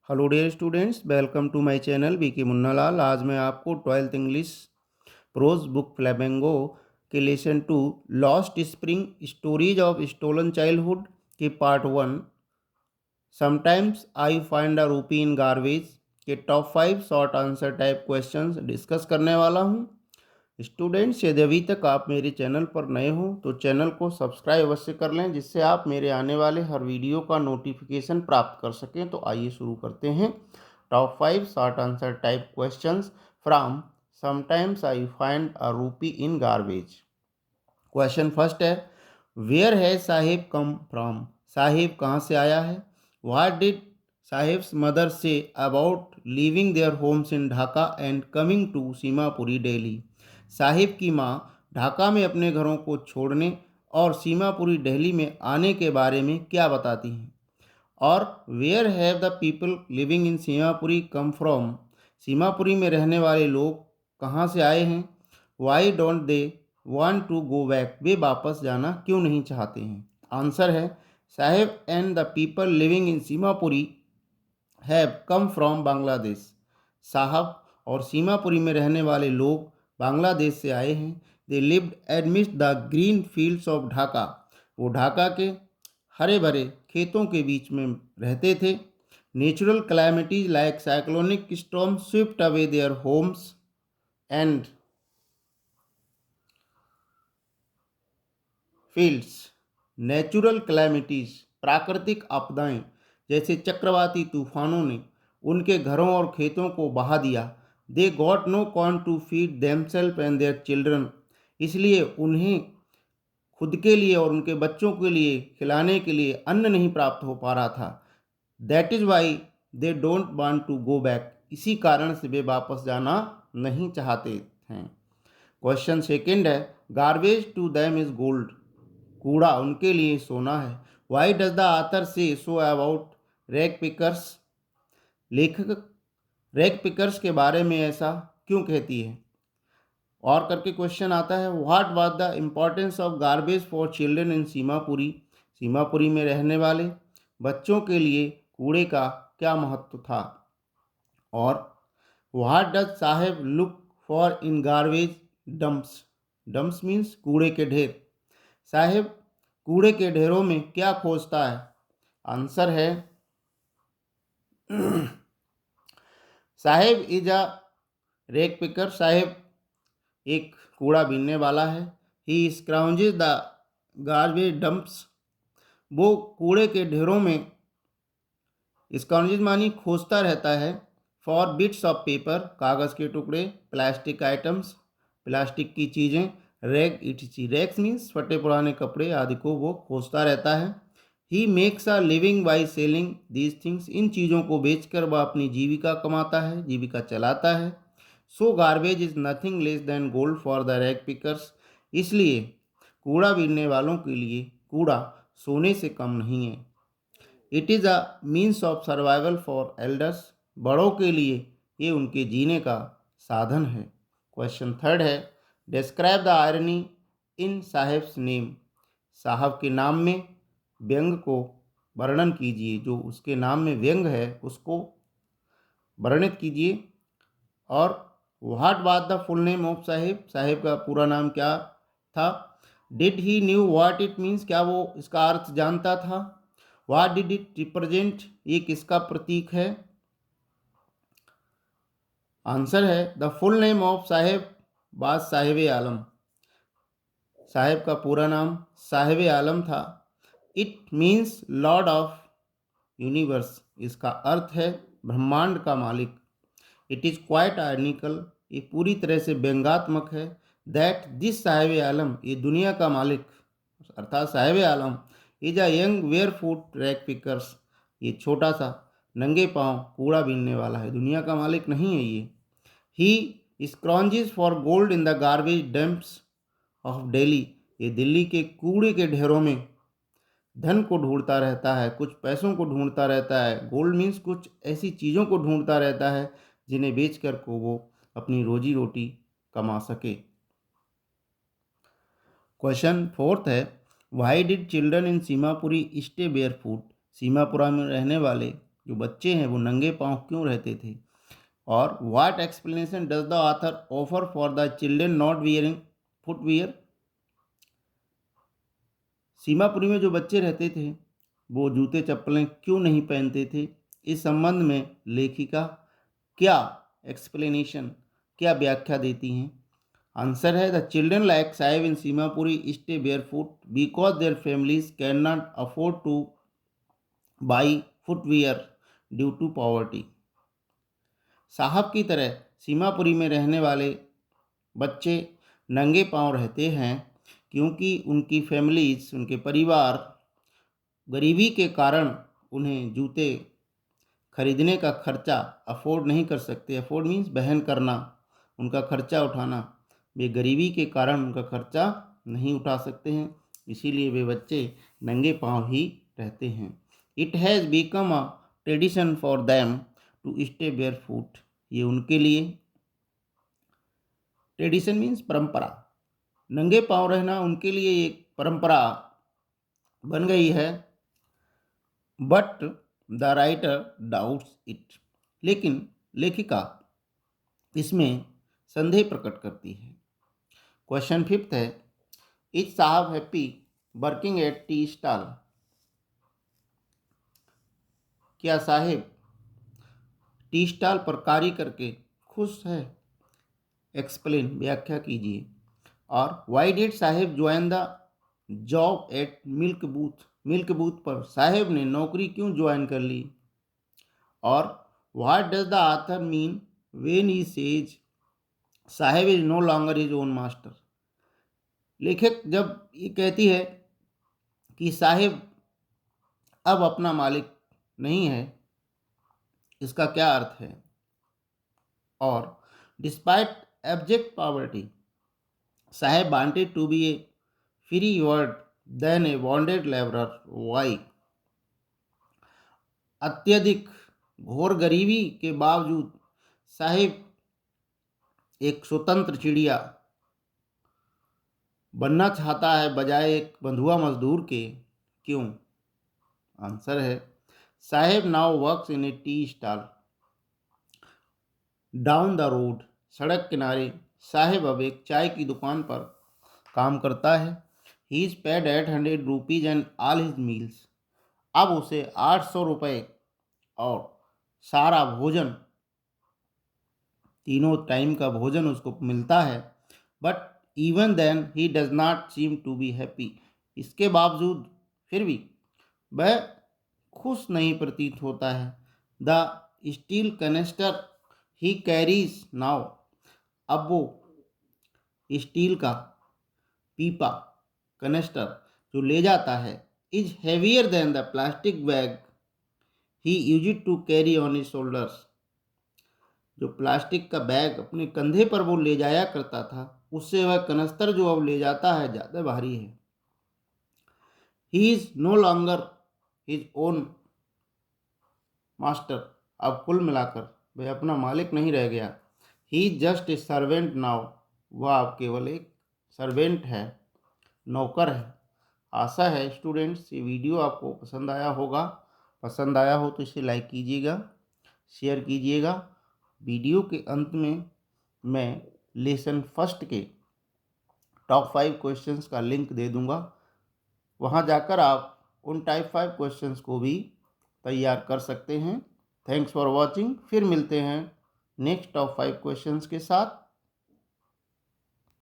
Hello dear students, welcome to my channel VK Munnalal. आज मैं आपको 12th English prose book Flamingo के lesson 2 lost spring stories of stolen childhood के part 1 sometimes I find a rupee in garbage के top 5 short answer type questions discuss करने वाला हूं। Students, यदि अभी तक आप मेरे चैनल पर नए हो तो चैनल को सब्सक्राइब अवश्य कर लें, जिससे आप मेरे आने वाले हर वीडियो का नोटिफिकेशन प्राप्त कर सकें। तो आइए शुरू करते हैं। Top 5 short answer type questions from sometimes I find a rupee in garbage. Question first है, वेयर है साहिब कम फ्रॉम? साहिब कहाँ से आया है? What did Saheb's mother say about leaving their homes in Dhaka and coming to Seemapuri Delhi? Saheb की माँ ढाका में अपने घरों को छोड़ने और सीमापुरी दिल्ली में आने के बारे में क्या बताती हैं? और where have the people living in Seemapuri come from? Seemapuri में रहने वाले लोग कहाँ से आए हैं? Why don't they want to go back? वे वापस जाना क्यों नहीं चाहते हैं? आंसर है, Saheb and the people living in Seemapuri have come from Bangladesh. Saheb और सीमापुरी में रहने वाले लोग बांग्लादेश से आए हैं। They lived amidst the green fields of Dhaka. वो ढाका के हरे भरे खेतों के बीच में रहते थे। Natural calamities like cyclonic storm swept away their homes and fields. Natural calamities प्राकृतिक आपदाएं जैसे चक्रवाती तूफानों ने उनके घरों और खेतों को बहा दिया। They got no corn to feed themselves and their children. इसलिए उन्हें खुद के लिए और उनके बच्चों के लिए खिलाने के लिए अन्न नहीं प्राप्त हो पा रहा था। That is why they don't want to go back. इसी कारण से वे वापस जाना नहीं चाहते हैं। क्वेश्चन सेकंड है, garbage to them is gold. कूड़ा उनके लिए सोना है। वाई डज द आथर से सो अबाउट रैग पिकर्स? लेखक रैग पिकर्स के बारे में ऐसा क्यों कहती है? और करके क्वेश्चन आता है, what was the importance of garbage for children in Seemapuri? Seemapuri में रहने वाले बच्चों के लिए कूड़े का क्या महत्व था? और what does Saheb look for in garbage dumps? Dumps means कूड़े के ढेर। साहेब कूड़े के ढेरों में क्या खोजता है? आंसर है, साहेब इज अ रेक पिकर। साहेब एक कूड़ा बीनने वाला है। ही स्क्राउंजेज द गार्बेज डंप्स। वो कूड़े के ढेरों में स्क्राउंजेज मानी खोजता रहता है। फॉर बिट्स ऑफ पेपर कागज़ के टुकड़े, प्लास्टिक आइटम्स प्लास्टिक की चीज़ें, रैग इटची रैग्स मीन्स फटे पुराने कपड़े आदि को वो खोजता रहता है। He makes a living by selling these things. इन चीज़ों को बेचकर वह अपनी जीविका कमाता है, जीविका चलाता है। So garbage is nothing less than gold for the rag pickers. इसलिए कूड़ा बीनने वालों के लिए कूड़ा सोने से कम नहीं है। It is a means of survival for elders. बड़ों के लिए ये उनके जीने का साधन है। क्वेश्चन थर्ड है, describe the irony in Saheb's name. साहब के नाम में व्यंग को वर्णन कीजिए। जो उसके नाम में व्यंग है उसको वर्णित कीजिए। और what was the full name of Sahib? Sahib का पूरा नाम क्या था? Did he knew what it means? क्या वो इसका अर्थ जानता था? What did it represent? ये किसका प्रतीक है? आंसर है, the full name of Saheb was Sahib Alam. Saheb का पूरा नाम साहिब आलम था। It means lord of universe. इसका अर्थ है ब्रह्मांड का मालिक। It is quite ironical. ये पूरी तरह से व्यंगात्मक है। दैट दिस साहिब आलम, ये दुनिया का मालिक अर्थात Sahib Alam, is a young bare foot rag pickers. ये छोटा सा नंगे पांव कूड़ा बीनने वाला है, दुनिया का मालिक नहीं है ये। He scrounges for gold in the garbage dumps of Delhi. ये दिल्ली के कूड़े के ढेरों में धन को ढूंढता रहता है, कुछ पैसों को ढूंढता रहता है। गोल्ड मीन्स कुछ ऐसी चीज़ों को ढूंढता रहता है जिन्हें बेचकर को वो अपनी रोजी रोटी कमा सके। क्वेश्चन फोर्थ है, why did children in Seemapuri stay bare foot? Seemapura में रहने वाले जो बच्चे हैं वो नंगे पांव क्यों रहते थे, और what explanation does the author offer for the children not wearing footwear. Seemapuri में जो बच्चे रहते थे वो जूते चप्पलें क्यों नहीं पहनते थे, इस संबंध में लेखिका क्या एक्सप्लेनेशन, क्या व्याख्या देती हैं। आंसर है the children like Saheb in Seemapuri stay barefoot because their families can not afford to buy footwear due to poverty. Saheb की तरह सीमापुरी में रहने वाले बच्चे नंगे पांव रहते हैं क्योंकि उनकी फैमिलीज, उनके परिवार गरीबी के कारण उन्हें जूते खरीदने का खर्चा अफोर्ड नहीं कर सकते। अफोर्ड मीन्स बहन करना, उनका खर्चा उठाना। वे गरीबी के कारण उनका खर्चा नहीं उठा सकते हैं, इसीलिए वे बच्चे नंगे पांव ही रहते हैं। It has become a tradition for them to stay barefoot. ये उनके लिए ट्रेडिशन मीन्स परंपरा, नंगे पांव रहना उनके लिए एक परंपरा बन गई है। But the writer doubts it, लेकिन लेखिका इसमें संदेह प्रकट करती है। क्वेश्चन 5 है, इज साहब happy working at tea stall. क्या साहेब टी स्टॉल पर कार्य करके खुश है। एक्सप्लेन, व्याख्या कीजिए। और why did Saheb join the job at milk booth, milk booth पर साहेब ने नौकरी क्यों ज्वाइन कर ली। और what does the author mean when he says Saheb is no longer his own master. लेखक जब ये कहती है कि साहेब अब अपना मालिक नहीं है, इसका क्या अर्थ है। और despite abject poverty Saheb wanted to be a free bird than a bonded labourer. Why, अत्यधिक घोर गरीबी के बावजूद साहिब एक स्वतंत्र चिड़िया बनना चाहता है बजाय एक बंधुआ मजदूर के, क्यों। आंसर है Saheb now works in a tea stall down the road. सड़क किनारे साहेब अब एक चाय की दुकान पर काम करता है। He is paid 800 rupees and all his meals. अब उसे 800 रुपये और सारा भोजन, तीनों टाइम का भोजन उसको मिलता है। But even then he does not seem to be happy. इसके बावजूद फिर भी वह खुश नहीं प्रतीत होता है। The steel canister he carries now, अब वो स्टील का पीपा कैनेस्टर जो ले जाता है, is heavier than the plastic bag he used to carry on his shoulders. जो प्लास्टिक का बैग अपने कंधे पर वो ले जाया करता था, उससे वह कनस्तर जो अब ले जाता है ज़्यादा भारी है। He is no longer his own master, अब कुल मिलाकर वह अपना मालिक नहीं रह गया। He is just a servant now, वह अब केवल एक सर्वेंट है, नौकर है। आशा है स्टूडेंट्स ये वीडियो आपको पसंद आया होगा। पसंद आया हो तो इसे लाइक कीजिएगा, शेयर कीजिएगा। वीडियो के अंत में मैं लेसन फर्स्ट के टॉप 5 क्वेश्चंस का लिंक दे दूंगा, वहां जाकर आप उन टाइप 5 क्वेश्चंस को भी तैयार कर सकते हैं। Thanks for watching. फिर मिलते हैं नेक्स्ट टॉप 5 क्वेश्चंस के साथ।